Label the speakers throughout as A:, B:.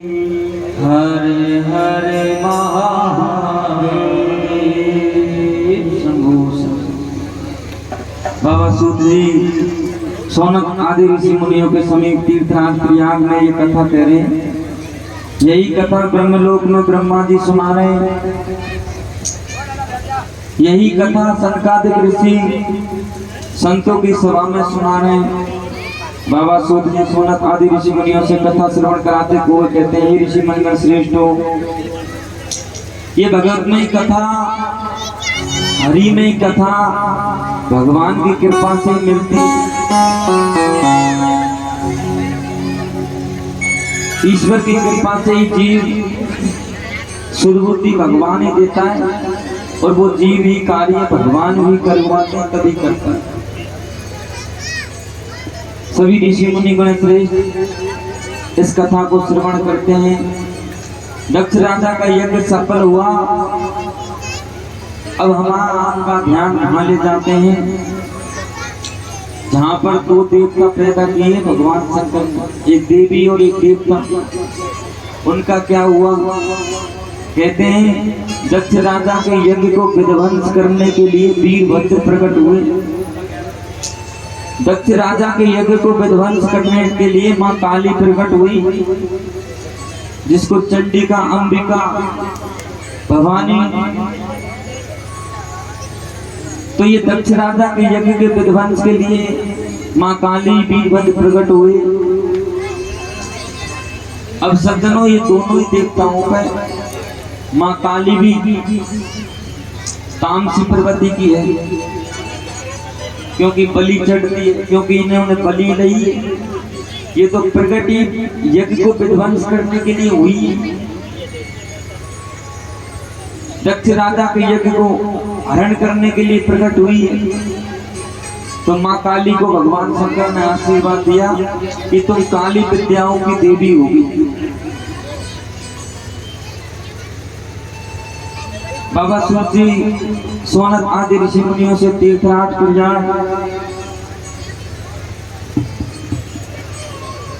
A: हरे हरे महादेव शंभो बाबा सूत जी सोनक आदि ऋषि मुनियों के समीप तीर्थराज प्रयाग में ये कथा कह रहे हैं। यही कथा ब्रह्मलोक में ब्रह्मा जी सुना रहे हैं। यही कथा सनकादिक ऋषि संतों की सभा में सुना रहे हैं। बाबा सूत जी सोनक आदि ऋषि मुनियों से कथा श्रवण कराते हुए कहते हैं, ऋषि मंडल श्रेष्ठो, ये भगवत में कथा, हरि में कथा भगवान की कृपा से मिलती। ईश्वर की कृपा से ही जीव सुरबुद्धि भगवान ही देता है और वो जीव ही कार्य भगवान ही करवाते हैं, तभी करता है। सभी ऋषि मुनि गण श्रेष्ठ इस कथा को श्रवण करते हैं। दक्ष राजा का यज्ञ सफल हुआ। अब हमारा आपका ध्यान वहां ले जाते हैं जहां पर दो देवता पैदा किए भगवान शंकर, एक देवी और एक देवता। उनका क्या हुआ? कहते हैं दक्ष राजा के यज्ञ को विध्वंस करने के लिए वीरभद्र प्रकट हुए। दक्ष राजा के यज्ञ को विध्वंस करने के लिए मां काली प्रकट हुई, जिसको चंडिका, अंबिका, भवानी। तो ये दक्ष राजा के यज्ञ के विध्वंस के लिए मां काली, वीरभद्र प्रकट हुए। अब सज्जनों, ये दोनों ही देवताओं का, मां काली भी तामसी प्रवृत्ति की है, क्योंकि बलि चढ़ती है, क्योंकि इन्होंने बलि ली। ये तो प्रगति यज्ञ को विध्वंस करने के लिए हुई। दक्ष राजा के यज्ञ को हरण करने के लिए प्रकट हुई है। तो मां काली को भगवान शंकर ने आशीर्वाद दिया कि तुम काली विद्याओं की देवी होगी। बाबा सूत जी सोनक आदि ऋषि मुनियों से तीर्थराज प्रयाग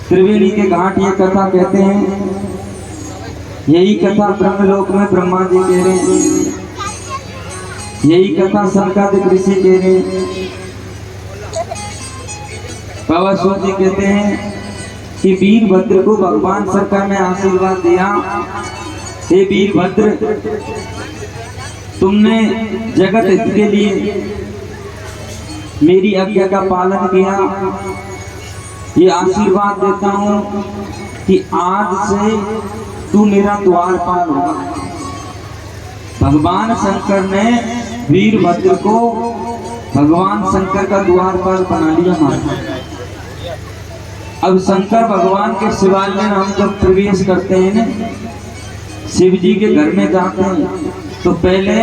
A: त्रिवेणी के घाट ये कथा कहते हैं। यही कथा ब्रह्मलोक में ब्रह्मा जी कह रहे हैं। यही कथा सनकादिक ऋषि कह रहे हैं। बाबा सूत जी कहते हैं कि वीरभद्र को भगवान शंकर ने आशीर्वाद दिया, हे वीरभद्र, तुमने जगत हित के लिए मेरी आज्ञा का पालन किया। ये आशीर्वाद देता हूं कि आज से तू मेरा द्वारपाल होगा। भगवान शंकर ने वीरभद्र को भगवान शंकर का द्वारपाल बना लिया। अब शंकर भगवान के शिवालय में हम जब प्रवेश करते हैं ना, शिव जी के घर में जाते हैं, तो पहले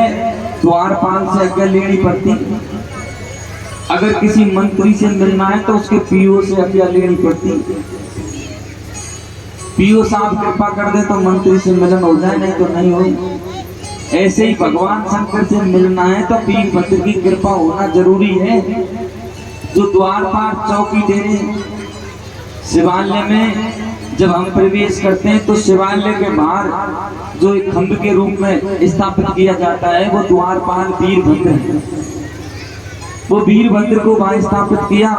A: द्वारपाल से आज्ञा लेनी पड़ती। अगर किसी मंत्री से मिलना है तो उसके पीओ से आज्ञा लेनी पड़ती। पीओ साहब कृपा कर दे तो मंत्री से मिलन हो जाए, नहीं तो नहीं हो। ऐसे ही भगवान शंकर से मिलना है तो वीरभद्र की कृपा होना जरूरी है, जो द्वारपाल चौकी दे रहे हैं। शिवालय में जब हम प्रवेश करते हैं तो शिवालय के बाहर जो एक खंभ के रूप में स्थापित किया जाता है, वो द्वारपाल वीरभद्र है। वो वीरभद्र को वहां स्थापित किया।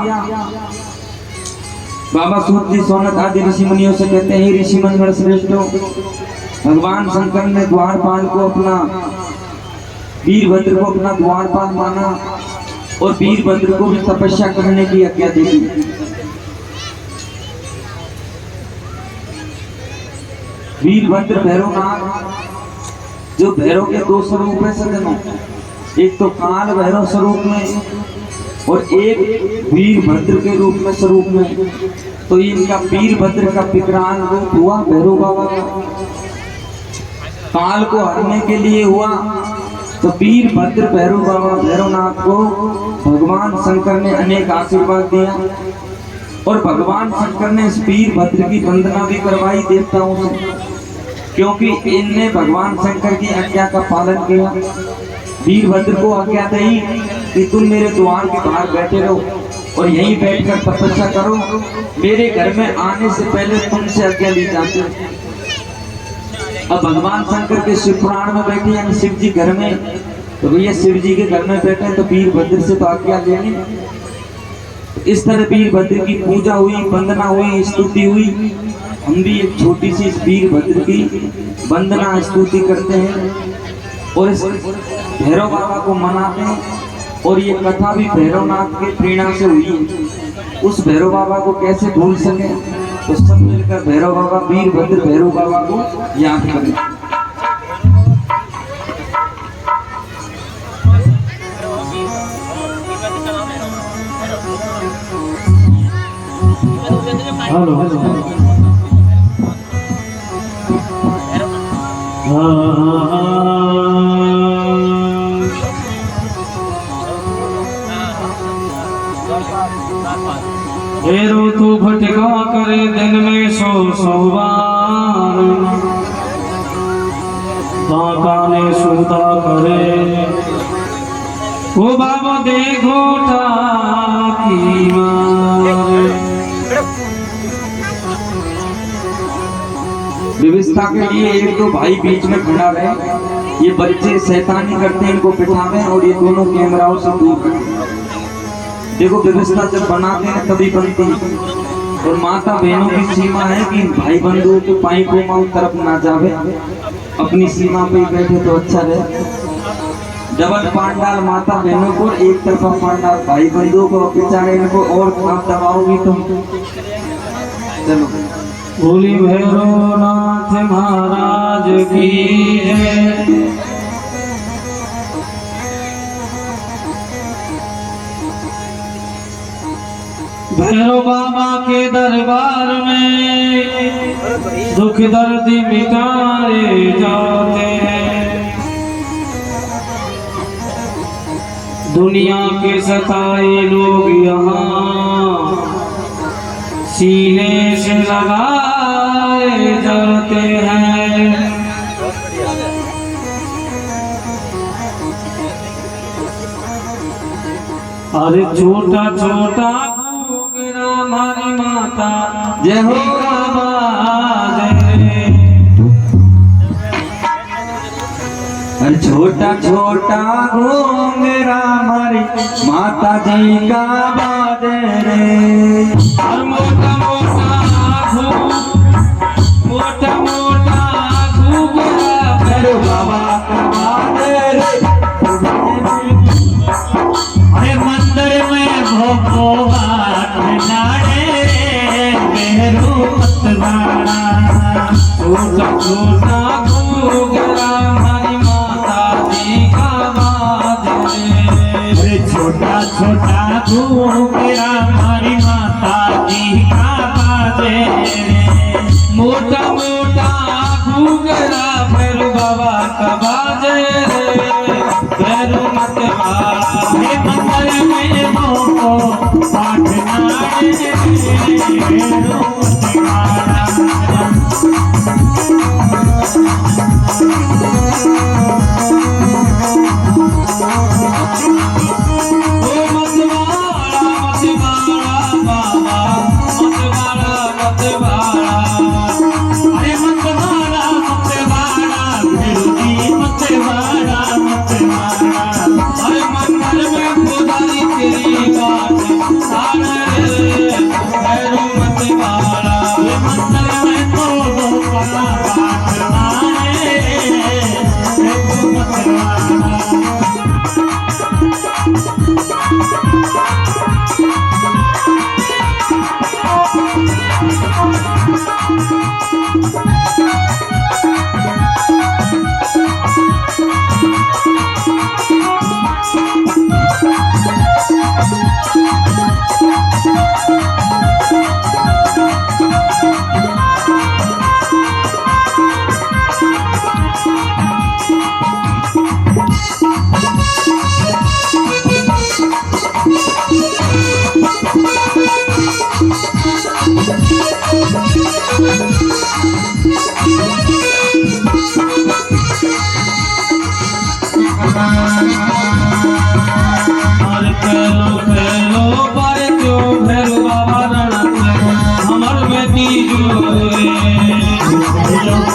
A: बाबा सूत जी सोनक आदि ऋषि मुनियों से कहते हैं, ऋषि मंडल श्रेष्ठो, भगवान शंकर ने द्वारपाल को अपना, वीरभद्र को अपना द्वारपाल माना और वीरभद्र को भी तपस्या करने की आज्ञा दी। वीरभद्र भैरवनाथ, जो भैरव के दो स्वरूप है सज्जनों, एक तो काल भैरव स्वरूप में और एक वीरभद्र के रूप में स्वरूप में। तो इनका वीरभद्र का विकराल रूप हुआ भैरव बाबा का। काल को हरने के लिए हुआ, तो वीरभद्र भैरव बाबा भैरवनाथ को भगवान शंकर ने अनेक आशीर्वाद दिया और भगवान शंकर ने इस वीरभद्र की वंदना भी करवाई देवताओं से, क्योंकि इनने भगवान शंकर की आज्ञा का पालन किया। वीरभद्र को आज्ञा दी कि तुम मेरे द्वार के बाहर बैठे रहो और यहीं बैठकर तपस्या करो, मेरे घर में आने से पहले तुमसे आज्ञा ली जाती है। अब भगवान शंकर के शिव पुराण में बैठे यानी शिव जी घर में, तो भैया शिव जी के घर में बैठे तो वीरभद्र से तो आज्ञा लेंगे। इस तरह वीरभद्र की पूजा हुई, वंदना हुई, स्तुति हुई। हम भी एक छोटी सी वीरभद्र की वंदना स्तुति करते हैं और इस भैरव बाबा को मनाते हैं। और ये कथा भी भैरवनाथ के प्रेरणा से हुई। उस भैरव बाबा को कैसे भूल सके, तो सब मिलकर भैरव बाबा, वीरभद्र भैरव बाबा को याद करें।
B: हेलो हेरो तू भटका करे दिन में 100 बार, दाता ने सूता करे ओ बाबा देखो की मार।
A: व्यवस्था के लिए एक दो भाई बीच में खड़ा रहे, ये बच्चे शैतानी करते हैं, इनको बिठावे और ये दोनों कैमराओं से दूर रखें। देखो व्यवस्था जब बनाते हैं तभी बनती है। और माता बहनों की सीमा है कि भाई बंधुओं को पाई को माऊ तरफ ना जावे, अपनी सीमा पे ही बैठे तो अच्छा रहे। डबल पांडाल माता बहनों को, एक तरफा पांडाल भाई बंधुओं को, बेचारे इनको और आप दबाओगी तुम। चलो
B: बोली भैरवनाथ महाराज की है। भैरव बाबा के दरबार में दुख दर्द मिटाए जाते हैं। दुनिया के सताए लोग यहाँ सीने से लगाए जाते हैं। अरे छोटा छोटा घूंघरा हमारी माता जय हो आवाज।
A: अरे छोटा छोटा घूंघरा हमारी माता जी का बाजे रे।
B: और मोटा मोटा घूंघरा
A: भैरव बाबा का बाजे रे।
B: अरे मंदिर में भोपो हाथ नाड़े मेरू मतवाड़ा। छोटा छोटा घूंघरा हमारी माता जी का बाजे। अरे छोटा छोटा घूंघरा हमारी माता जी का बाजे। मोटा मोटा घूंघरा भैरव बाबा का बाजे रे। भैरव मतवाड़ा मंदिर में भोपो पाठ नाड़े मेरू मतवाड़ा।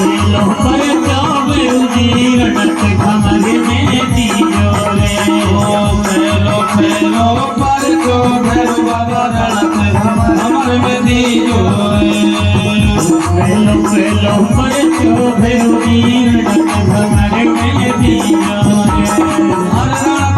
B: खेलो पर चौबेरू जी रटत घमर में दियो रे
C: ओ खेलो खेलो पर जो भैरू बाबा रणत हमर में दीजो रे
B: खेलो खेलो पर चौबेरू जी